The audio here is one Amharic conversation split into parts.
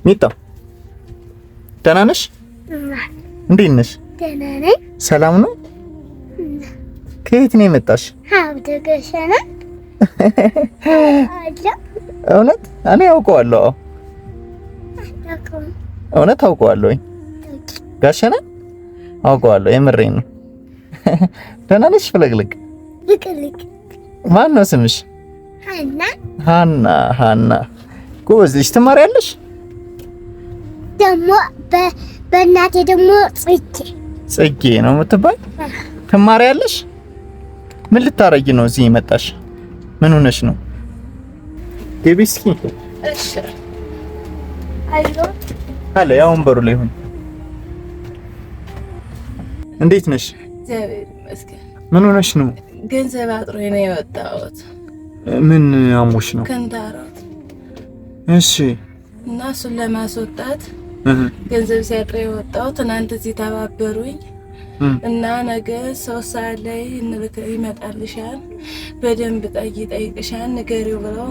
ሚጣ ደህና ነሽ? እንዴት ነሽ? ደህና ነኝ። ሰላም ነው? ከየት ነው የመጣሽ? ሀብተ ገሸና አለ። እውነት? እኔ አውቀዋለሁ። እውነት አውቀዋለሁ። ጋሸና አውቀዋለሁ። የምሬን ነው። ደህና ነሽ? ፍልቅልቅ ፍልቅልቅ። ማን ነው ስምሽ? ሀና። ሀና ጎበዝ ልጅ። ትማሪያለሽ? ደግሞ በእናቴ ደግሞ ጽጌ ነው የምትባይ? ትማሪያለሽ? ምን ልታረጊ ነው እዚህ የመጣሽ? ምን ሆነሽ ነው? ግቢ እስኪ። እሺ። አይዞ አለ ያው ወንበሩ ላይ ሁን። እንዴት ነሽ? እግዚአብሔር ይመስገን። ምን ሆነሽ ነው? ገንዘብ አጥሮኝ ነው የወጣሁት። ምን አሞሽ ነው? ክንታሮት። እሺ። እና እሱን ለማስወጣት ገንዘብ ሲያጥረኝ የወጣሁ ትናንት እዚህ ተባበሩኝ እና ነገ 3 ሰዓት ላይ ይመጣልሻል፣ በደንብ ጠይቅሻል፣ ንገሪው ብለው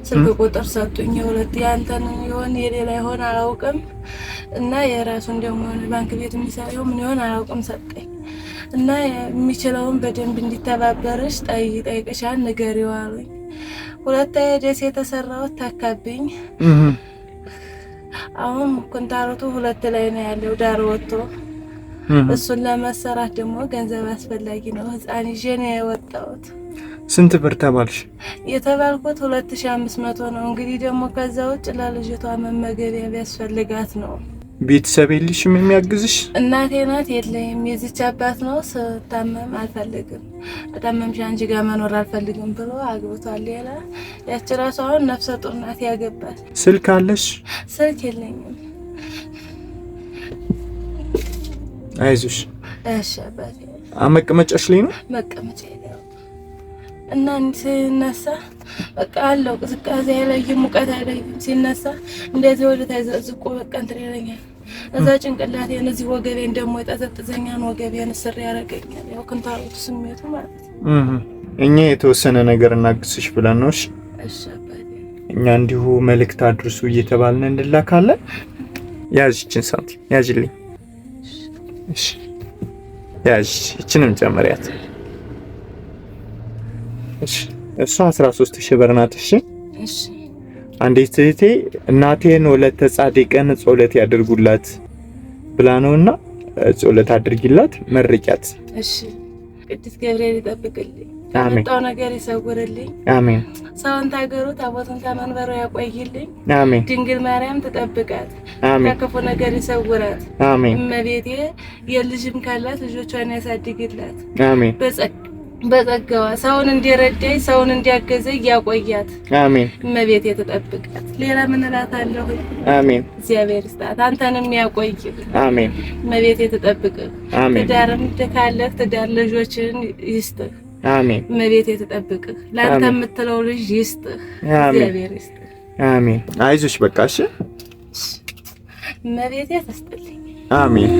ስልክ ቁጥር ሰጡኝ። የሁለት ያንተን ይሆን የሌላ ይሆን አላውቅም፣ እና የራሱን ደግሞ ባንክ ቤት የሚሰራው ምን ይሆን አላውቅም ሰጠኝ። እና የሚችለውን በደንብ እንዲተባበርሽ ጠይቅሻል፣ ንገሪው አሉኝ። ሁለት ደስ የተሰራው ታካብኝ። አሁን ኩንታሮቱ 2 ላይ ነው ያለው ዳር ወጥቶ እሱን ለመሰራት ደግሞ ገንዘብ አስፈላጊ ነው። ህፃን ይዤ ነው የወጣሁት። ስንት ብር ተባልሽ? የተባልኩት 2500 ነው። እንግዲህ ደግሞ ከዛ ውጭ ለልጅቷ መመገቢያ ቢያስፈልጋት ነው። ቤተሰብ የለሽም የሚያግዝሽ? እናቴ ናት፣ የለኝም። የዚች አባት ነው። ስታመም አልፈልግም፣ በጣምም አንቺ ጋር መኖር አልፈልግም ብሎ አግብቷል ሌላ። ያቺ ራሷ አሁን ነፍሰ ጡር ናት፣ ያገባል። ስልክ አለሽ? ስልክ የለኝም። አይዞሽ። እሺ አባቴ። መቀመጫሽ ላይ ነው? መቀመጫ ላይ እና ሲነሳ በቃ አለው ቅዝቃዜ አይለይም፣ ሙቀት አይለይም። ሲነሳ እንደዚህ ወደ ታይዘዝቆ በቃ እንትን ይለኛል። እዛ ጭንቅላቴን እዚህ ወገቤን ደግሞ የጠዘጥዘኛን ወገቤን ስር ያደርገኛል። ያው ክንታሮቱ ስሜቱ ማለት ነው። እኛ የተወሰነ ነገር እናግስሽ ብለን ነው። እሺ አባቴ። እኛ እንዲሁ መልእክት አድርሱ እየተባልን እንላካለን። ያዥችን ሳንቲም ያዥልኝ። እሺ ያዥ፣ እቺንም ጨምሪያት። እሺ እሷ 13000 ብር ናት። እሺ እሺ። አንዲት እህቴ እናቴን ወለተ ጻድቅን ጸሎት ያድርጉላት ብላ ነውና ጸሎት አድርጊላት፣ መርቂያት። እሺ። ቅዱስ ገብርኤል ይጠብቅልኝ፣ አሜን። የመጣው ነገር ይሰውርልኝ፣ አሜን። ሰውን ታገሩ ታቦቱን ከመንበሩ ያቆይልኝ፣ አሜን። ድንግል ማርያም ትጠብቃት፣ አሜን። ከክፉ ነገር ይሰውራት፣ አሜን። እመቤቴ የልጅም ካላት ልጆቿን ያሳድግላት፣ አሜን። በጸጋዋ ሰውን እንዲረዳኝ ሰውን እንዲያገዘኝ ያቆያት፣ አሜን። እመቤቴ ትጠብቃት። ሌላ ምን እላታለሁ? አሜን። እግዚአብሔር ይስጣት፣ አንተንም ያቆይ፣ አሜን። እመቤቴ ትጠብቅህ፣ አሜን። ትዳርም ካለህ ትዳር ልጆችን ይስጥህ፣ አሜን። እመቤቴ ትጠብቅህ፣ ለአንተ የምትለው ልጅ ይስጥህ፣ እግዚአብሔር ይስጥህ። አሜን። አይዞሽ በቃ እሺ። እመቤቴ ትስጥልኝ። አሜን።